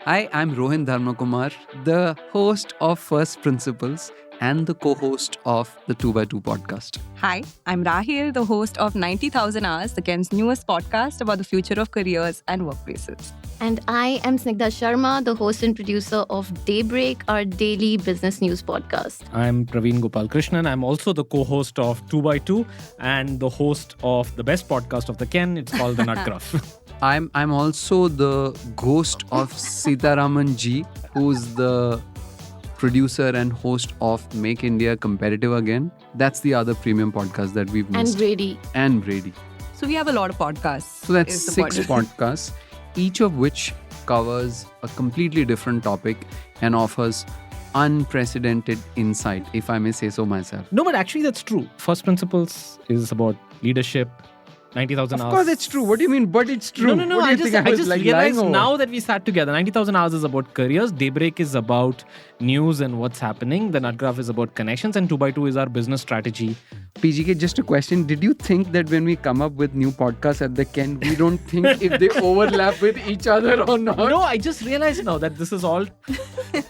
Hi, I'm Rohin Dharmakumar, the host of First Principles and the co-host of the 2x2 podcast. Hi, I'm Rahil, the host of 90,000 Hours, the Ken's newest podcast about the future of careers and workplaces. And I am Snigdha Sharma, the host and producer of Daybreak, our daily business news podcast. I'm Praveen Gopalkrishnan. I'm also the co-host of 2x2 and the host of the best podcast of the Ken. It's called The Nut Gruff. I'm also the ghost of Sitaraman G, who's the producer and host of Make India Competitive Again. That's the other premium podcast that we've missed. And Brady. So we have a lot of podcasts. So that's is the 6 point. podcasts, each of which covers a completely different topic and offers unprecedented insight, if I may say so myself. No, but actually that's true. First Principles is about leadership. 90,000 hours. Of course it's true. What do you mean? But it's true. No. What do I you just, think I was, just like, realized lying over? now that we sat together. 90,000 hours is about careers. Daybreak is about news and what's happening. The Nut Graph is about connections. And 2x2 is our business strategy. PGK, just a question. Did you think that when we come up with new podcasts at the Ken, we don't think if they overlap with each other or not? No, I just realized now that this is all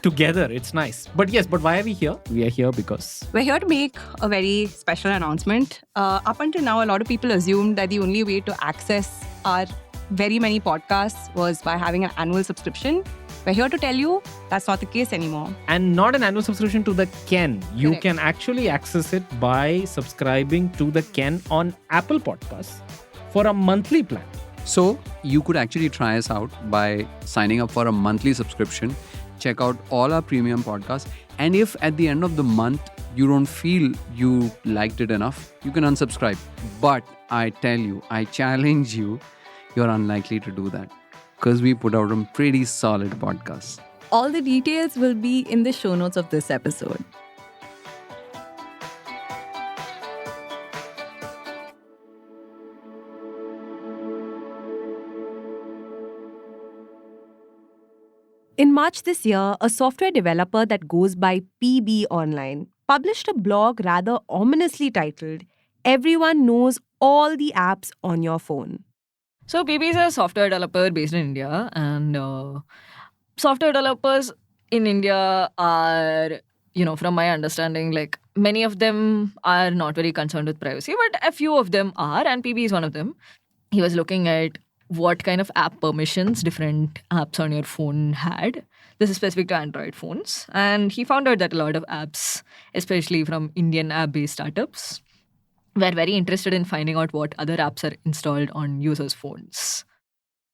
together. It's nice. But yes, but why are we here? We are here because... We're here to make a very special announcement. Up until now, a lot of people assumed that the only way to access our very many podcasts was by having an annual subscription. We're here to tell you that's not the case anymore. And not an annual subscription to the Ken. You Correct. can actually access it by subscribing to the Ken on Apple Podcasts for a monthly plan. So you could actually try us out by signing up for a monthly subscription. Check out all our premium podcasts. And if at the end of the month you don't feel you liked it enough, you can unsubscribe. But I tell you, I challenge you, you're unlikely to do that because we put out a pretty solid podcast. All the details will be in the show notes of this episode. In March this year, a software developer that goes by PB Online published a blog rather ominously titled, "Everyone Knows All the Apps on Your Phone." So PB is a software developer based in India, and software developers in India are, from my understanding, like many of them are not very concerned with privacy, but a few of them are, and PB is one of them. He was looking at what kind of app permissions different apps on your phone had. This is specific to Android phones, and he found out that a lot of apps, especially from Indian app-based startups, were very interested in finding out what other apps are installed on users' phones.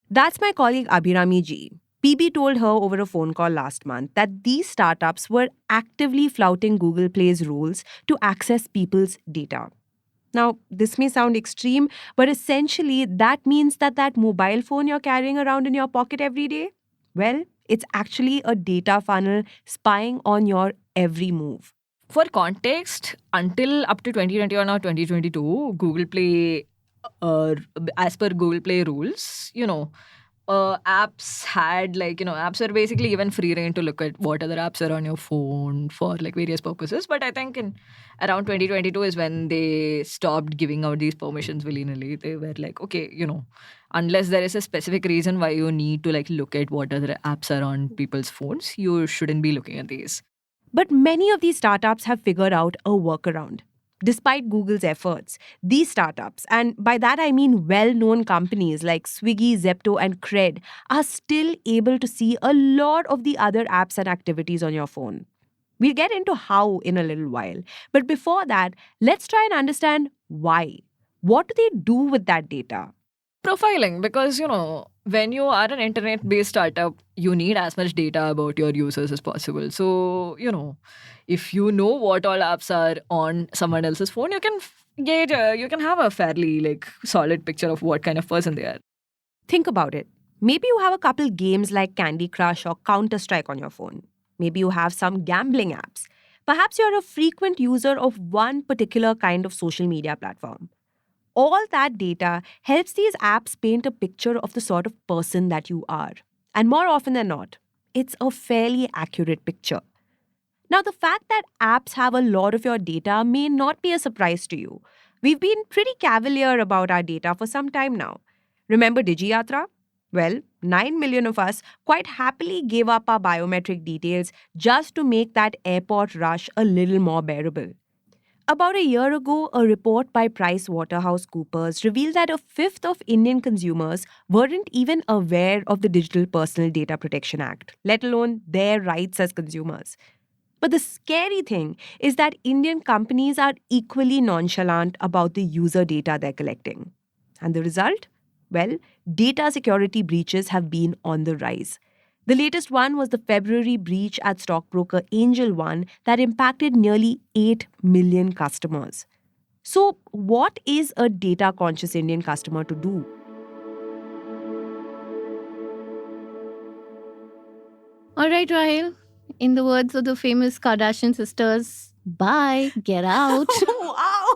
That's my colleague Abhirami G. PB told her over a phone call last month that these startups were actively flouting Google Play's rules to access people's data. Now, this may sound extreme, but essentially that means that mobile phone you're carrying around in your pocket every day, well, it's actually a data funnel spying on your every move. For context, until up to 2021 or 2022, Google Play, as per Google Play rules, apps had apps are basically given free rein to look at what other apps are on your phone for various purposes. But I think in around 2022 is when they stopped giving out these permissions willy-nilly. They were like, okay, unless there is a specific reason why you need to look at what other apps are on people's phones, you shouldn't be looking at these. But many of these startups have figured out a workaround. Despite Google's efforts, these startups, and by that I mean well-known companies like Swiggy, Zepto, and Cred, are still able to see a lot of the other apps and activities on your phone. We'll get into how in a little while. But before that, let's try and understand why. What do they do with that data? Profiling, because, when you are an internet-based startup, you need as much data about your users as possible. So, if you know what all apps are on someone else's phone, you can have a fairly solid picture of what kind of person they are. Think about it. Maybe you have a couple games like Candy Crush or Counter-Strike on your phone. Maybe you have some gambling apps. Perhaps you're a frequent user of one particular kind of social media platform. All that data helps these apps paint a picture of the sort of person that you are. And more often than not, it's a fairly accurate picture. Now, the fact that apps have a lot of your data may not be a surprise to you. We've been pretty cavalier about our data for some time now. Remember DigiYatra? Well, 9 million of us quite happily gave up our biometric details just to make that airport rush a little more bearable. About a year ago, a report by PricewaterhouseCoopers revealed that a fifth of Indian consumers weren't even aware of the Digital Personal Data Protection Act, let alone their rights as consumers. But the scary thing is that Indian companies are equally nonchalant about the user data they're collecting. And the result? Well, data security breaches have been on the rise. The latest one was the February breach at stockbroker Angel One that impacted nearly 8 million customers. So, what is a data conscious Indian customer to do? All right, Rahil. In the words of the famous Kardashian sisters, bye, get out. Wow,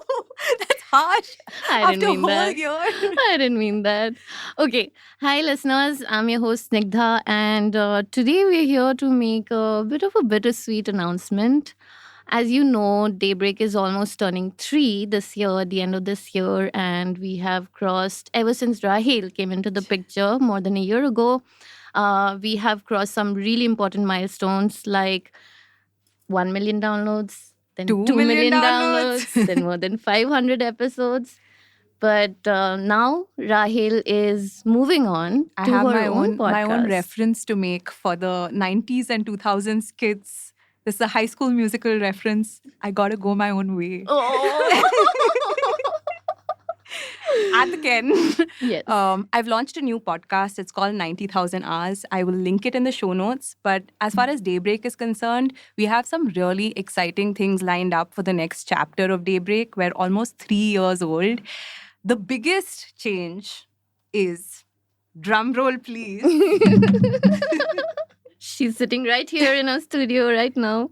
that's harsh. I didn't mean that. year. I didn't mean that. Okay. Hi, listeners. I'm your host, Snigdha, and today we're here to make a bit of a bittersweet announcement. As you know, Daybreak is almost turning 3 this year, at the end of this year, and we have crossed, ever since Rahil came into the picture more than a year ago, we have crossed some really important milestones like 1 million downloads, then 2 2 million million downloads, then more than 500 episodes. But now Rahil is moving on I to have her my own own podcast. reference to make for the 90s and 2000s kids. This is a High School Musical reference. I gotta go my own way. At the Ken, Yes. I've launched a new podcast. It's called 90,000 Hours. I will link it in the show notes. But as far as Daybreak is concerned, we have some really exciting things lined up for the next chapter of Daybreak. We're almost 3 years old. The biggest change is, drum roll please, She's sitting right here in our studio right now.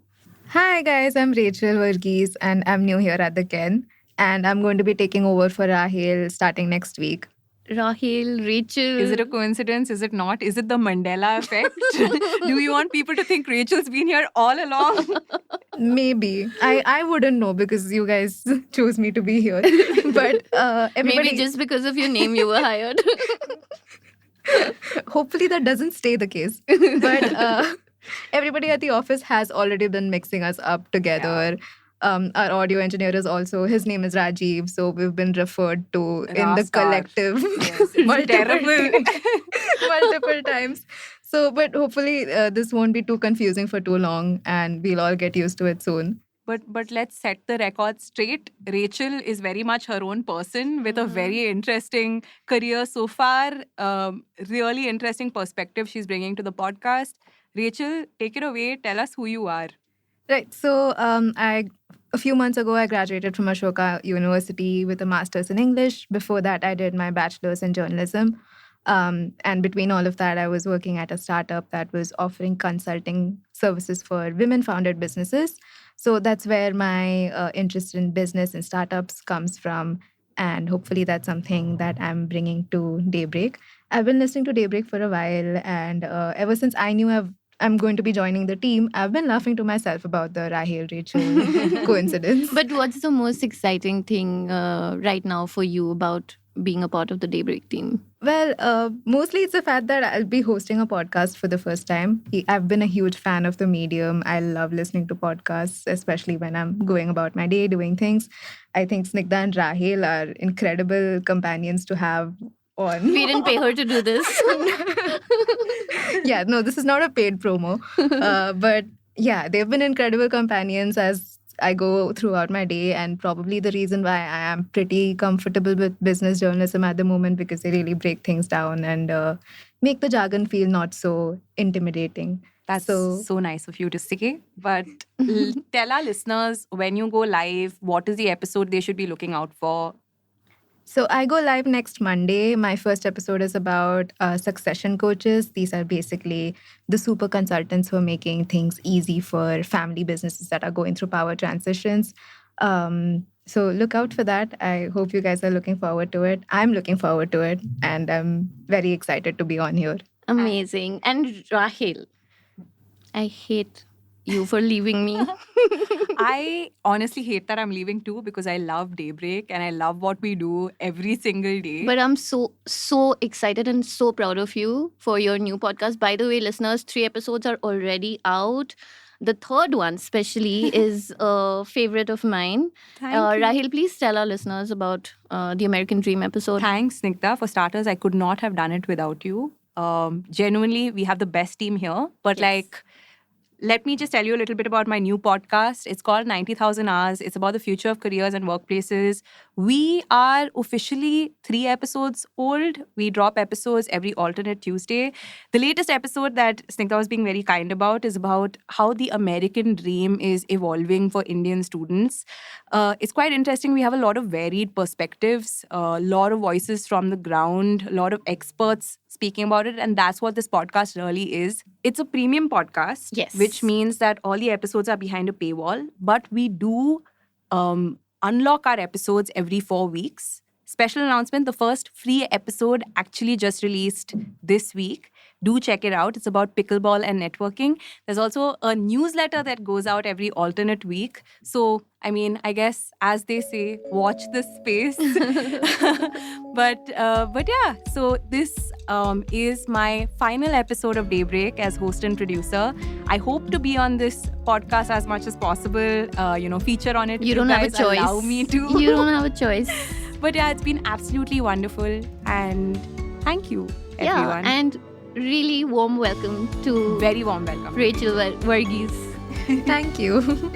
Hi guys, I'm Rachel Varghese and I'm new here at the Ken. And I'm going to be taking over for Rahil starting next week. Rahil, Rachel. Is it a coincidence? Is it not? Is it the Mandela effect? Do you want people to think Rachel's been here all along? Maybe. I wouldn't know because you guys chose me to be here. But everybody, Maybe just because of your name you were hired. hopefully that doesn't stay the case. But everybody at the office has already been mixing us up together. Our audio engineer is also, his name is Rajiv. So we've been referred to in the Rastar. collective Yes, it's terrible. multiple times. So, but hopefully this won't be too confusing for too long and we'll all get used to it soon. But let's set the record straight. Rachel is very much her own person with a very interesting career so far. Really interesting perspective she's bringing to the podcast. Rachel, take it away. Tell us who you are. Right. So, a few months ago, I graduated from Ashoka University with a master's in English. Before that, I did my bachelor's in journalism. And between all of that, I was working at a startup that was offering consulting services for women-founded businesses. So that's where my interest in business and startups comes from. And hopefully that's something that I'm bringing to Daybreak. I've been listening to Daybreak for a while. And ever since I knew I'm going to be joining the team, I've been laughing to myself about the Rahil Rachel coincidence. But what's the most exciting thing right now for you about being a part of the Daybreak team? Well, mostly it's the fact that I'll be hosting a podcast for the first time. I've been a huge fan of the medium. I love listening to podcasts, especially when I'm going about my day, doing things. I think Snigdha and Rahil are incredible companions to have on. We didn't pay her to do this. Yeah, no, this is not a paid promo. But yeah, they've been incredible companions as I go throughout my day, and probably the reason why I am pretty comfortable with business journalism at the moment, because they really break things down and make the jargon feel not so intimidating. That's So- so nice of you to say. But tell our listeners, when you go live, what is the episode they should be looking out for? So I go live next Monday. My first episode is about succession coaches. These are basically the super consultants who are making things easy for family businesses that are going through power transitions. So look out for that. I hope you guys are looking forward to it. I'm looking forward to it, and I'm very excited to be on here. Amazing. And Rahil, I hate you for leaving me. I honestly hate that I'm leaving too because I love Daybreak and I love what we do every single day. But I'm so excited and so proud of you for your new podcast. By the way, listeners, 3 episodes are already out. The third one, especially, is a favorite of mine. Thank you. Rahil, please tell our listeners about the American Dream episode. Thanks, Snigdha. For starters, I could not have done it without you. Genuinely, we have the best team here. But Yes. let me just tell you a little bit about my new podcast. It's called 90,000 Hours. It's about the future of careers and workplaces. We are officially 3 episodes old. We drop episodes every alternate Tuesday. The latest episode that Snigdha was being very kind about is about how the American dream is evolving for Indian students. It's quite interesting. We have a lot of varied perspectives, a lot of voices from the ground, a lot of experts speaking about it. And that's what this podcast really is. It's a premium podcast, Yes. which means that all the episodes are behind a paywall. But we do unlock our episodes every 4 weeks. Special announcement, the first free episode actually just released this week. Do check it out. It's about pickleball and networking. There's also a newsletter that goes out every alternate week. So, I mean, I guess as they say, watch this space. but yeah, so this is my final episode of Daybreak as host and producer. I hope to be on this podcast as much as possible. Feature on it. You if don't have a guys choice. Allow me to. You don't have a choice. But yeah, it's been absolutely wonderful. And thank you, Yeah, everyone. and really warm welcome to Very warm welcome. Rachel Varghese. Thank you.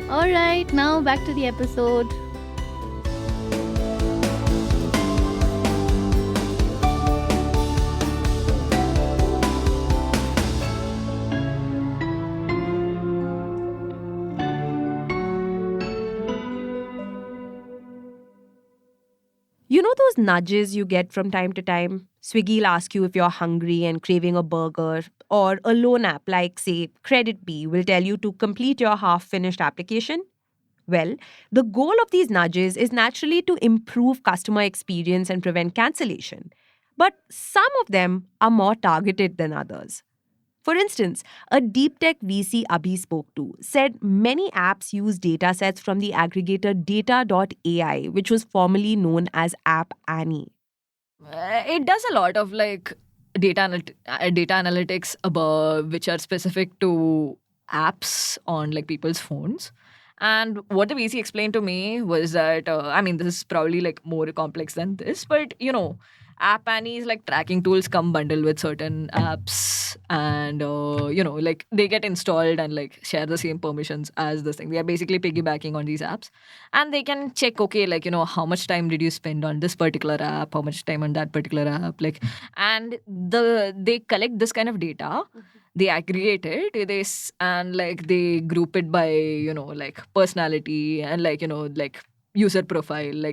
All right, now back to the episode. You know those nudges you get from time to time? Swiggy will ask you if you're hungry and craving a burger, or a loan app like, say, Credit Bee will tell you to complete your half-finished application. Well, the goal of these nudges is naturally to improve customer experience and prevent cancellation. But some of them are more targeted than others. For instance, a deep tech VC Abhi spoke to said many apps use datasets from the aggregator data.ai, which was formerly known as App Annie. It does a lot of data analytics which are specific to apps on people's phones. And what the VC explained to me was that this is probably more complex than this, but App Annie's tracking tools come bundled with certain apps, and they get installed and share the same permissions as this thing. They are basically piggybacking on these apps, and they can check how much time did you spend on this particular app, how much time on that particular app, and they collect this kind of data. They aggregate it, they group it by personality and user profile.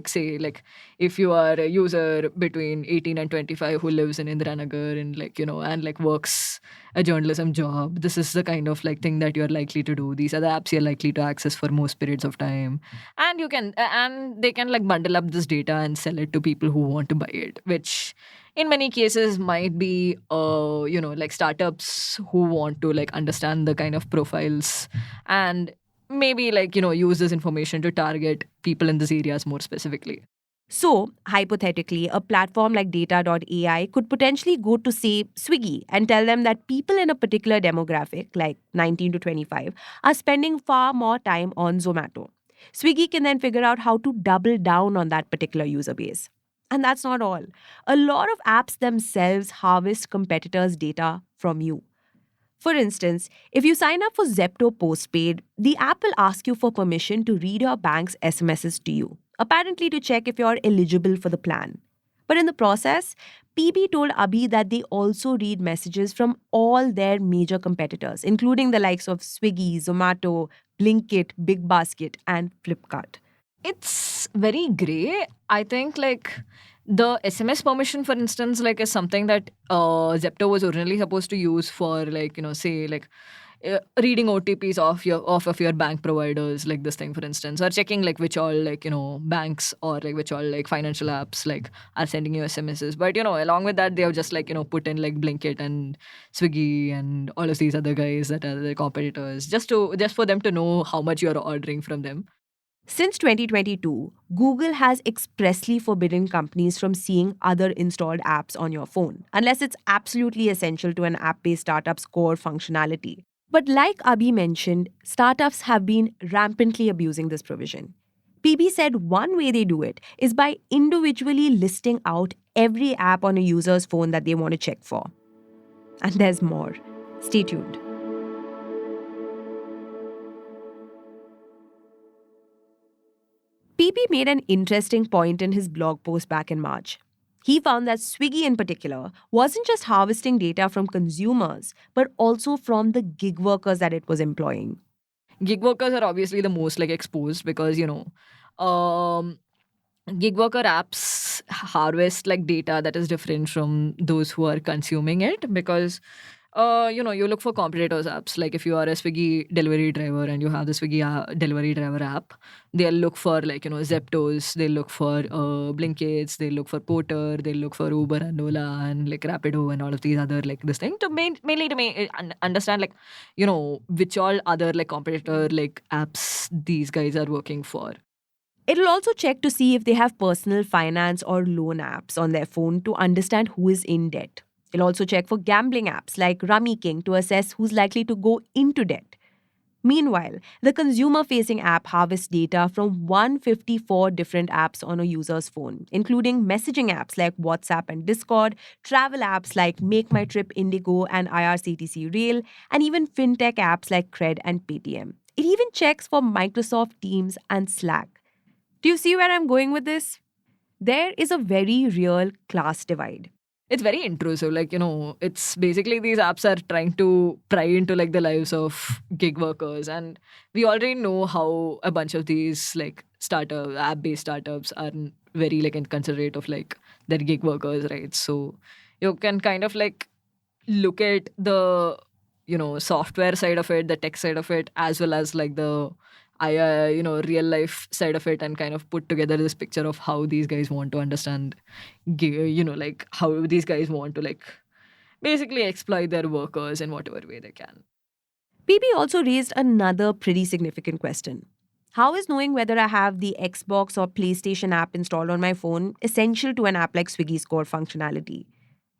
If you are a user between 18 and 25 who lives in Indiranagar and works a journalism job, this is the kind of thing that you're likely to do. These are the apps you're likely to access for most periods of time, and you can and they can bundle up this data and sell it to people who want to buy it, which in many cases might be startups who want to understand the kind of profiles and maybe use this information to target people in these areas more specifically. So, hypothetically, a platform like data.ai could potentially go to, say, Swiggy and tell them that people in a particular demographic, like 19 to 25, are spending far more time on Zomato. Swiggy can then figure out how to double down on that particular user base. And that's not all. A lot of apps themselves harvest competitors' data from you. For instance, if you sign up for Zepto Postpaid, the app will ask you for permission to read your bank's SMSs to you, apparently to check if you're eligible for the plan. But in the process, PB told Abhi that they also read messages from all their major competitors, including the likes of Swiggy, Zomato, Blinkit, Big Basket, and Flipkart. It's very grey. I think the SMS permission, for instance, like is something that Zepto was originally supposed to use for, like, say, like reading OTPs off of your bank providers, like this thing, for instance, or checking like which all, like, banks or like which all like financial apps like are sending you SMSs. But along with that, they have just like put in like Blinkit and Swiggy and all of these other guys that are the competitors, just for them to know how much you're ordering from them. Since 2022, Google has expressly forbidden companies from seeing other installed apps on your phone, unless it's absolutely essential to an app-based startup's core functionality. But like Abhi mentioned, startups have been rampantly abusing this provision. PB said one way they do it is by individually listing out every app on a user's phone that they want to check for. And there's more. Stay tuned. PB made an interesting point in his blog post back in March. He found that Swiggy in particular wasn't just harvesting data from consumers, but also from the gig workers that it was employing. Gig workers are obviously the most like exposed because, gig worker apps harvest like data that is different from those who are consuming it because you look for competitors apps. Like if you are a Swiggy delivery driver and you have the Swiggy delivery driver app, they'll look for like, Zeptos, they'll look for Blinkits, they'll look for Porter, they'll look for Uber and Ola and like Rapido and all of these other like this thing to mainly to understand like, which all other like competitor like apps these guys are working for. It'll also check to see if they have personal finance or loan apps on their phone to understand who is in debt. It'll also check for gambling apps like Rummy King to assess who's likely to go into debt. Meanwhile, the consumer-facing app harvests data from 154 different apps on a user's phone, including messaging apps like WhatsApp and Discord, travel apps like Make My Trip Indigo and IRCTC Rail, and even fintech apps like Cred and Paytm. It even checks for Microsoft Teams and Slack. Do you see where I'm going with this? There is a very real class divide. It's very intrusive. Like, it's basically these apps are trying to pry into like the lives of gig workers. And we already know how a bunch of these like app-based startups are very like inconsiderate of like their gig workers, right? So you can kind of like look at the, software side of it, the tech side of it, as well as like the real life side of it and kind of put together this picture of how these guys want to understand, like how these guys want to like basically exploit their workers in whatever way they can. PB also raised another pretty significant question. How is knowing whether I have the Xbox or PlayStation app installed on my phone essential to an app like Swiggy's core functionality?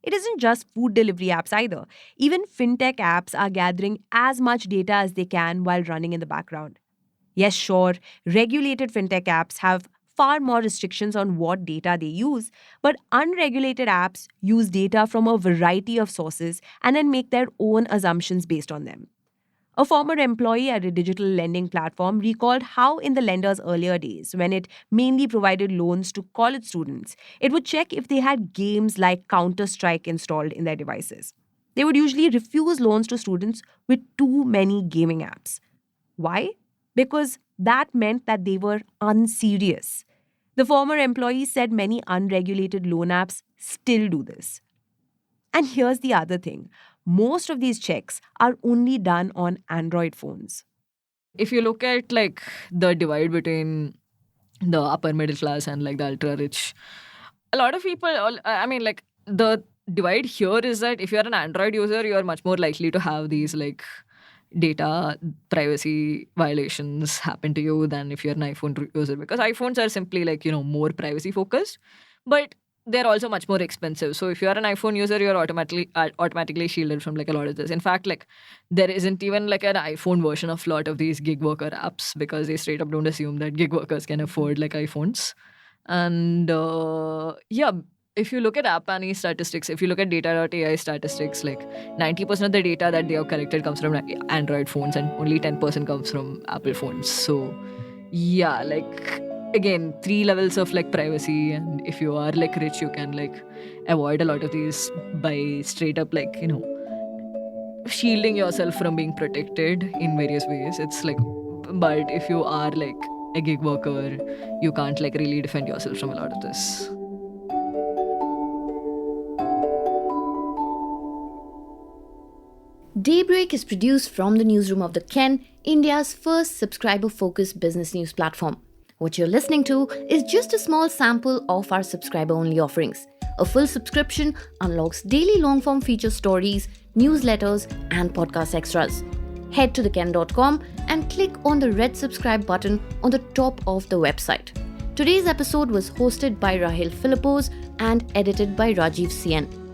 It isn't just food delivery apps either. Even fintech apps are gathering as much data as they can while running in the background. Yes, sure, regulated fintech apps have far more restrictions on what data they use, but unregulated apps use data from a variety of sources and then make their own assumptions based on them. A former employee at a digital lending platform recalled how in the lender's earlier days, when it mainly provided loans to college students, it would check if they had games like Counter-Strike installed in their devices. They would usually refuse loans to students with too many gaming apps. Why? Because that meant that they were unserious. The former employee said many unregulated loan apps still do this. And here's the other thing. Most of these checks are only done on Android phones. If you look at like the divide between the upper middle class and like the ultra rich, a lot of people, like the divide here is that if you're an Android user, you're much more likely to have these like data privacy violations happen to you than if you're an iPhone user, because iPhones are simply like, more privacy focused, but they're also much more expensive. So if you're an iPhone user, you're automatically shielded from like a lot of this. In fact, like there isn't even like an iPhone version of a lot of these gig worker apps because they straight up don't assume that gig workers can afford like iPhones. And if you look at App Annie statistics, if you look at data.ai statistics, like 90% of the data that they have collected comes from Android phones and only 10% comes from Apple phones. So yeah, like again, 3 levels of like privacy, and if you are like rich, you can like avoid a lot of these by straight up like, shielding yourself from being protected in various ways. It's like, but if you are like a gig worker, you can't like really defend yourself from a lot of this. Daybreak is produced from the newsroom of The Ken, India's first subscriber-focused business news platform. What you're listening to is just a small sample of our subscriber-only offerings. A full subscription unlocks daily long-form feature stories, newsletters, and podcast extras. Head to theken.com and click on the red subscribe button on the top of the website. Today's episode was hosted by Rahil Philippos and edited by Rajiv CN.